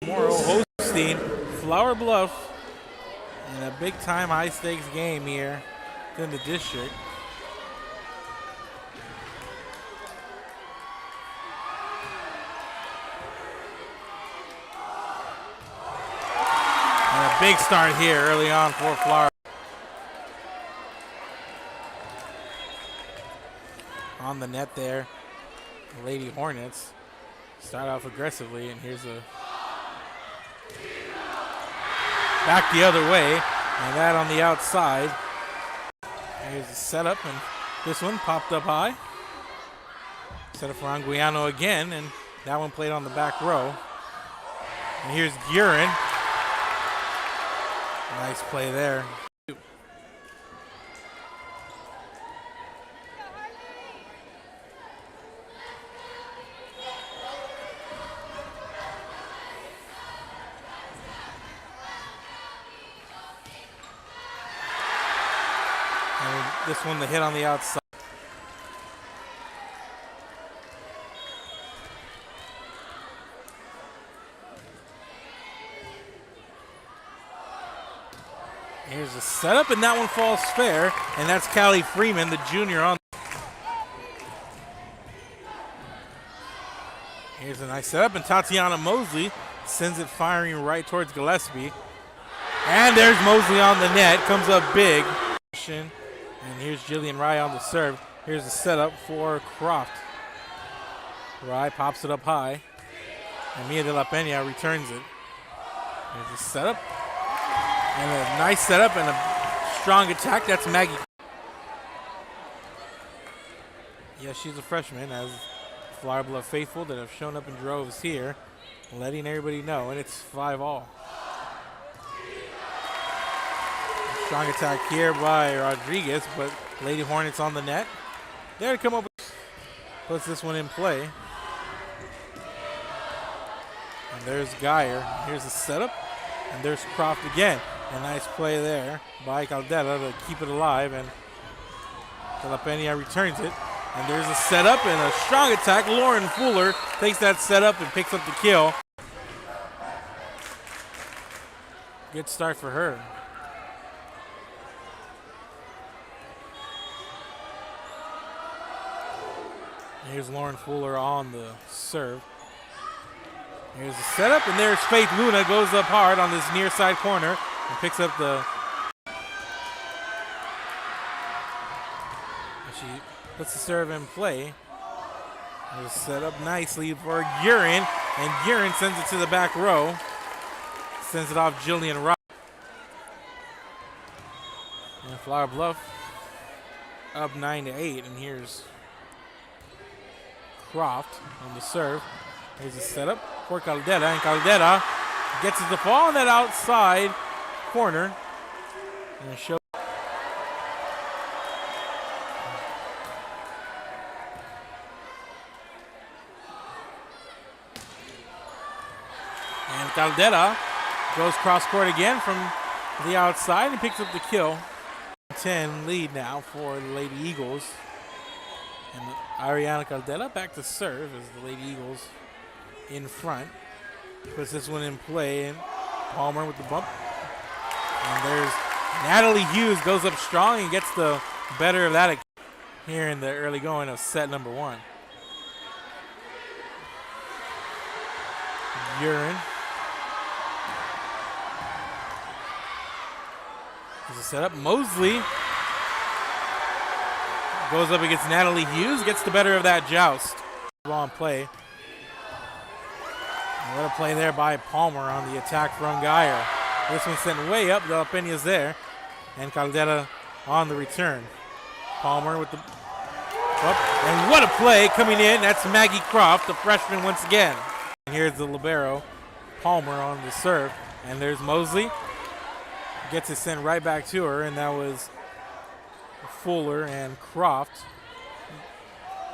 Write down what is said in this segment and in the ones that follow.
Tomorrow hosting Flower Bluff in a big-time high-stakes game here in the district. And a big start here early on for Flower. On the net there, the Lady Hornets start off aggressively, and here's a back the other way, and that on the outside. Here's the setup, and this one popped up high. Set up for Anguiano again, and that one played on the back row. And here's Gurin. Nice play there. This one, the hit on the outside. Here's the setup, and that one falls fair, and that's Callie Freeman, the junior on. Here's a nice setup, and Tatiana Mosley sends it firing right towards Gillespie. And there's Mosley on the net, comes up big. And here's Jillian Rye on the serve. Here's the setup for Croft. Rye pops it up high, and Mia de la Pena returns it. Here's the setup, and a nice setup and a strong attack. That's Maggie. Yeah, she's a freshman, as Flower Bluff faithful that have shown up in droves here, letting everybody know, and it's 5-all. Strong attack here by Rodriguez, but Lady Hornets on the net. There to come up with, puts this one in play. And there's Geyer. Here's the setup, and there's Croft again. A nice play there by Caldera to keep it alive, and De La Pena returns it. And there's a setup and a strong attack. Lauren Fuller takes that setup and picks up the kill. Good start for her. Here's Lauren Fuller on the serve. Here's the setup, and there's Faith Luna, goes up hard on this near side corner and picks up the. She puts the serve in play. There's set up nicely for Gurin, and Gurin sends it to the back row. Sends it off Jillian Rock. And Flower Bluff up 9-8, and here's Croft on the serve. Here's a setup for Caldera, and Caldera gets it to fall on that outside corner. And show. And Caldera goes cross court again from the outside and picks up the kill. 10 lead now for the Lady Eagles. And Ariana Caldera back to serve as the Lady Eagles in front. Puts this one in play, and Palmer with the bump. And there's Natalie Hughes, goes up strong and gets the better of that here in the early going of set number 1. Gurin. There's a setup. Mosley goes up against Natalie Hughes, gets the better of that joust. Ball in play. And what a play there by Palmer on the attack from Geyer. This one sent way up. De La Pena's there. And Caldera on the return. Palmer with the up. And what a play coming in. That's Maggie Croft, the freshman once again. And here's the libero, Palmer on the serve. And there's Mosley. Gets it sent right back to her, and that was Fuller and Croft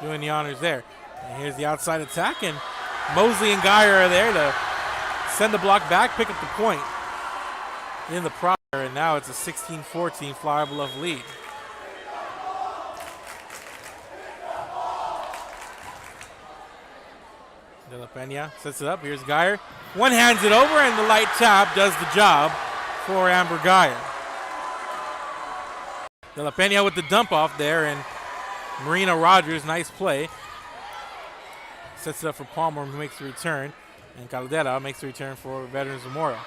doing the honors there. And here's the outside attack, and Mosley and Geyer are there to send the block back, pick up the point in the prior, and now it's a 16-14 Flower Bluff lead. De La Pena sets it up. Here's Geyer. One hands it over, and the light tap does the job for Amber Geyer. De La Pena with the dump off there, and Marina Rogers, nice play. Sets it up for Palmer, who makes the return, and Caldera makes the return for Veterans Memorial.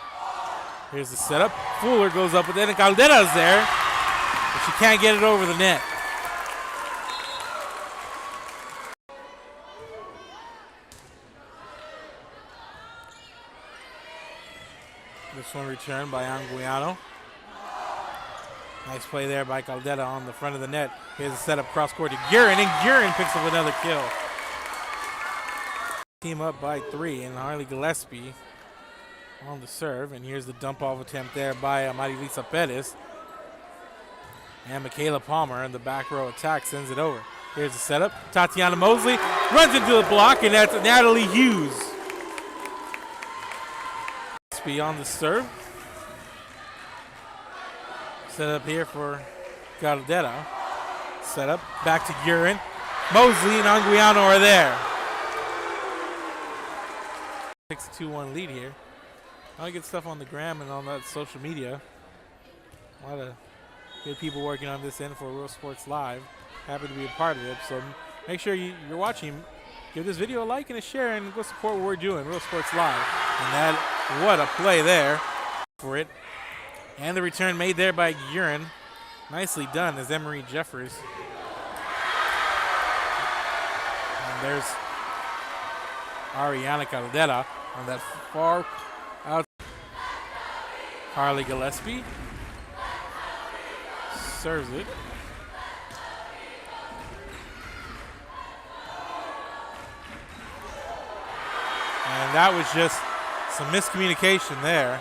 Here's the setup. Fuller goes up with it, and Caldera's there, but she can't get it over the net. This one returned by Anguiano. Nice play there by Caldera on the front of the net. Here's a setup cross court to Guerin, and Guerin picks up another kill. Team up by 3, and Harley Gillespie on the serve. And here's the dump off attempt there by Marilisa Perez. And Michaela Palmer in the back row attack sends it over. Here's the setup. Tatiana Mosley runs into the block, and that's Natalie Hughes. Gillespie on the serve. Set up here for Caldera. Set up, back to Guerin. Mosley and Anguiano are there. 6-2-1 lead here. A lot of good stuff on the gram and on that social media. A lot of good people working on this end for Real Sports Live. Happy to be a part of it. So make sure you're watching. Give this video a like and a share, and go support what we're doing, Real Sports Live. And that, what a play there for it. And the return made there by Guerin. Nicely done as Emery Jeffers. And there's Ariana Caldera on that far out. Harley Gillespie serves it. And that was just some miscommunication there.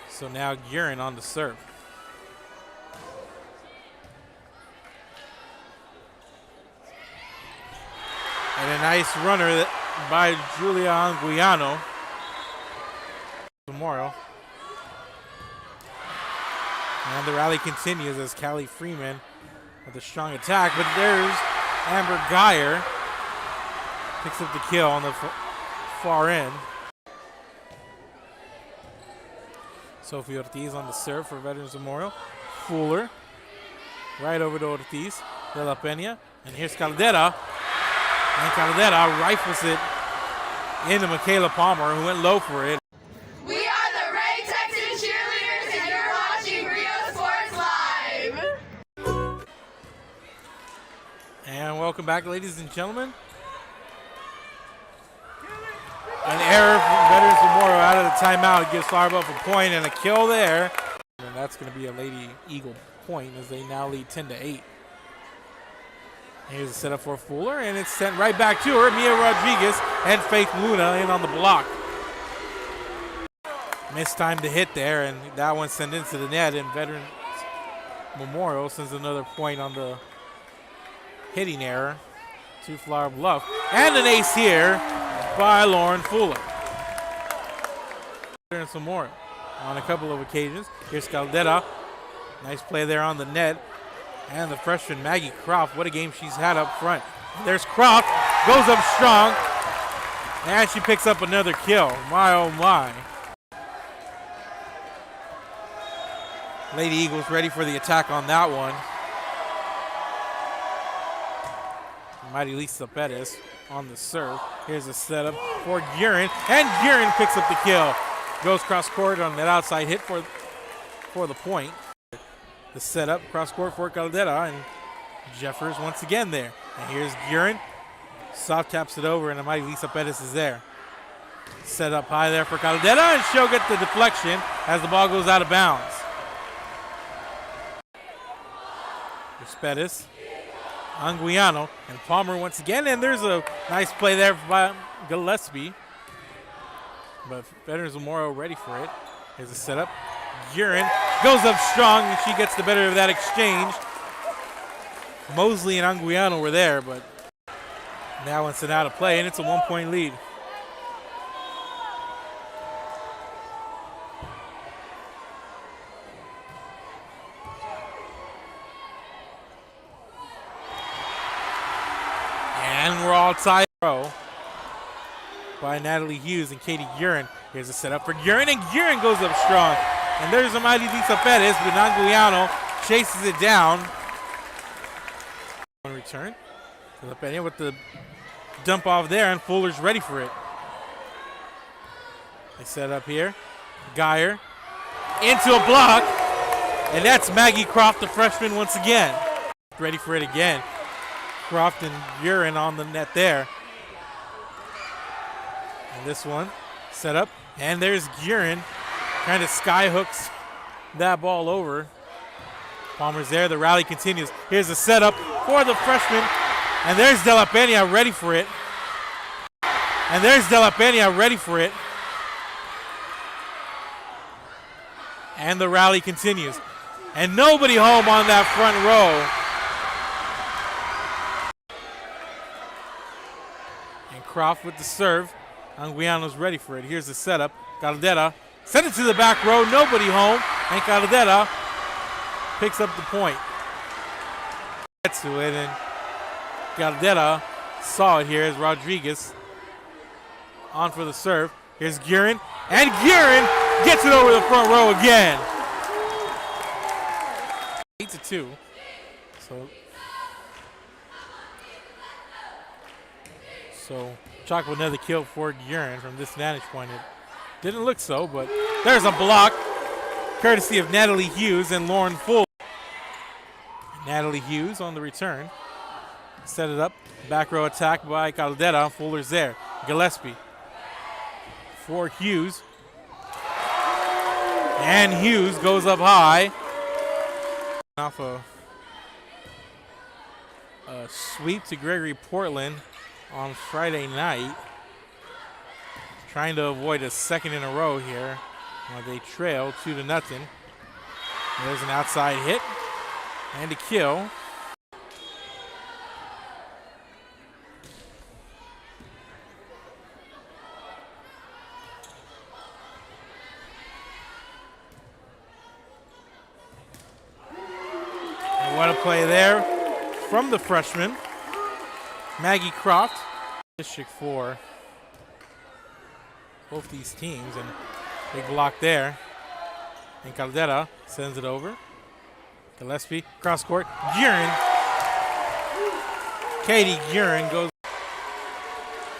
So now Guerin on the serve. And a nice runner by Julia Anguiano. Memorial. And the rally continues as Callie Freeman with a strong attack, but there's Amber Geyer. Picks up the kill on the far end. Sophie Ortiz on the serve for Veterans Memorial. Fuller. Right over to Ortiz. De La Pena. And here's Caldera. And Caldera rifles it into Michaela Palmer, who went low for it. We are the Ray Texas Cheerleaders, and you're watching Rio Sports Live. And welcome back, ladies and gentlemen. An error from Veterans Memorial out of the timeout gives Flowerbluff a point and a kill there. And that's going to be a Lady Eagle point as they now lead 10-8. Here's a setup for Fuller, and it's sent right back to her. Mia Rodriguez and Faith Luna in on the block. Missed time to hit there, and that one sent into the net, and Veterans Memorial sends another point on the hitting error to Flower Bluff. And an ace here by Lauren Fuller. Veterans Memorial on a couple of occasions. Here's Caldera. Nice play there on the net. And the freshman Maggie Croft, what a game she's had up front. There's Croft, goes up strong, and she picks up another kill. My, oh my. Lady Eagles ready for the attack on that one. Mighty Lisa Perez on the serve. Here's a setup for Guerin, and Guerin picks up the kill. Goes cross court on that outside hit for the point. The setup, cross court for Caldera, and Jeffers once again there. And here's Guerin. Soft taps it over, and Mighty Lisa Perez is there. Set up high there for Caldera, and she'll get the deflection as the ball goes out of bounds. Here's Perez, Anguiano, and Palmer once again, and there's a nice play there by Gillespie. But Veterans Memorial ready for it. Here's a setup. Guerin goes up strong, and she gets the better of that exchange. Mosley and Anguiano were there, but that one sent out of play, and it's a 1-point lead. outside row by Natalie Hughes and Katie Guerin. Here's a setup for Guerin, and Guerin goes up strong. And there's Amadi Lisa Perez, but Nanguiano chases it down. On return, Lapenia with the dump off there, and Fuller's ready for it. They set up here. Geyer into a block, and that's Maggie Croft, the freshman, once again. Ready for it again. Croft and Guerin on the net there. And this one set up, and there's Guerin kind of sky hooks that ball over. Palmer's there, the rally continues. Here's a setup for the freshman, and there's De La Peña ready for it. And there's De La Peña ready for it. And the rally continues. And nobody home on that front row. And Croft with the serve. Anguiano's ready for it. Here's the setup. Caldera sent it to the back row. Nobody home. And Caldera picks up the point. Gets to it, and Caldera saw it here as Rodriguez on for the serve. Here's Guerin, and Guerin gets it over the front row again. 8-2. So chalk with another kill for Guerin from this vantage point. It didn't look so, but there's a block courtesy of Natalie Hughes and Lauren Full. Natalie Hughes on the return. Set it up. Back row attack by Caldera. Fuller's there. Gillespie for Hughes. And Hughes goes up high. Off a sweep to Gregory Portland on Friday night. Trying to avoid a second in a row here. They trail 2-0. There's an outside hit and a kill. And what a play there from the freshman, Maggie Croft. District 4. Both these teams, and big block there. And Caldera sends it over. Gillespie, cross court. Guerin. Katie Guerin goes.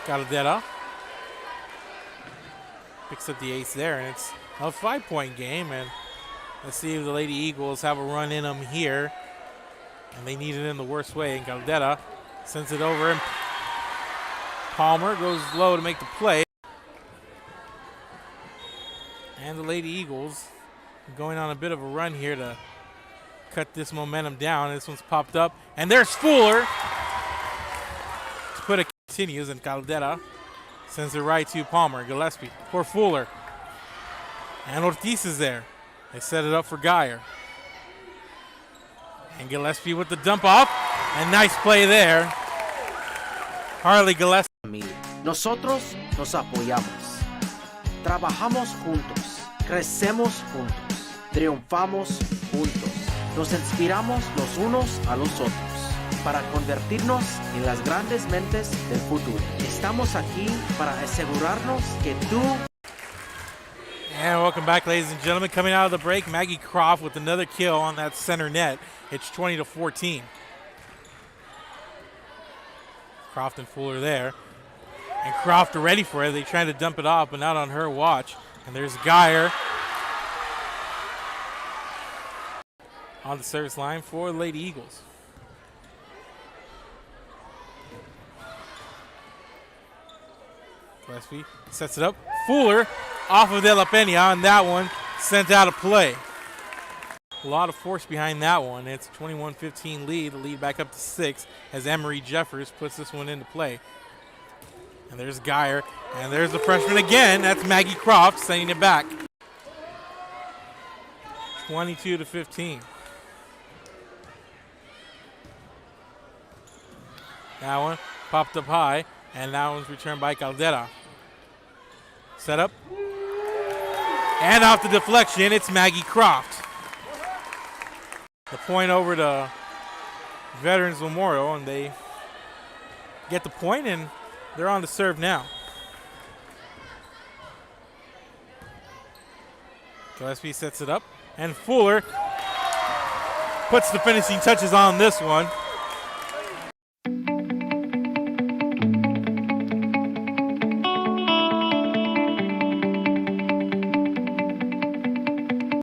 Caldera picks up the ace there, and it's a 5-point game. And let's see if the Lady Eagles have a run in them here. And they need it in the worst way. And Caldera sends it over, and Palmer goes low to make the play. And the Lady Eagles going on a bit of a run here to cut this momentum down. This one's popped up, and there's Fuller. To put it continues, and Caldera sends it right to Palmer. Gillespie for Fuller. And Ortiz is there. They set it up for Geyer. And Gillespie with the dump off, and nice play there. Harley Gillespie. Nosotros nos apoyamos. Trabajamos juntos. Crecemos juntos. Triunfamos juntos. Nos inspiramos los unos a los otros para convertirnos en las grandes mentes del futuro. Estamos aquí para asegurarnos que tú. And welcome back, ladies and gentlemen. Coming out of the break, Maggie Croft with another kill on that center net. It's 20-14. Croft and Fuller there. And Croft are ready for it. They trying to dump it off, but not on her watch. And there's Geyer on the service line for the Lady Eagles. Gillespie sets it up. Fuller off of De La Peña, and that one sent out of play. A lot of force behind that one. It's a 21-15 lead. The lead back up to 6 as Emery Jeffers puts this one into play. And there's Geyer, and there's the freshman again. That's Maggie Croft sending it back. 22-15. That one popped up high, and that one's returned by Caldera. Set up. And off the deflection, it's Maggie Croft. The point over to Veterans Memorial, and they get the point, and they're on the serve now. Gillespie sets it up, and Fuller puts the finishing touches on this one.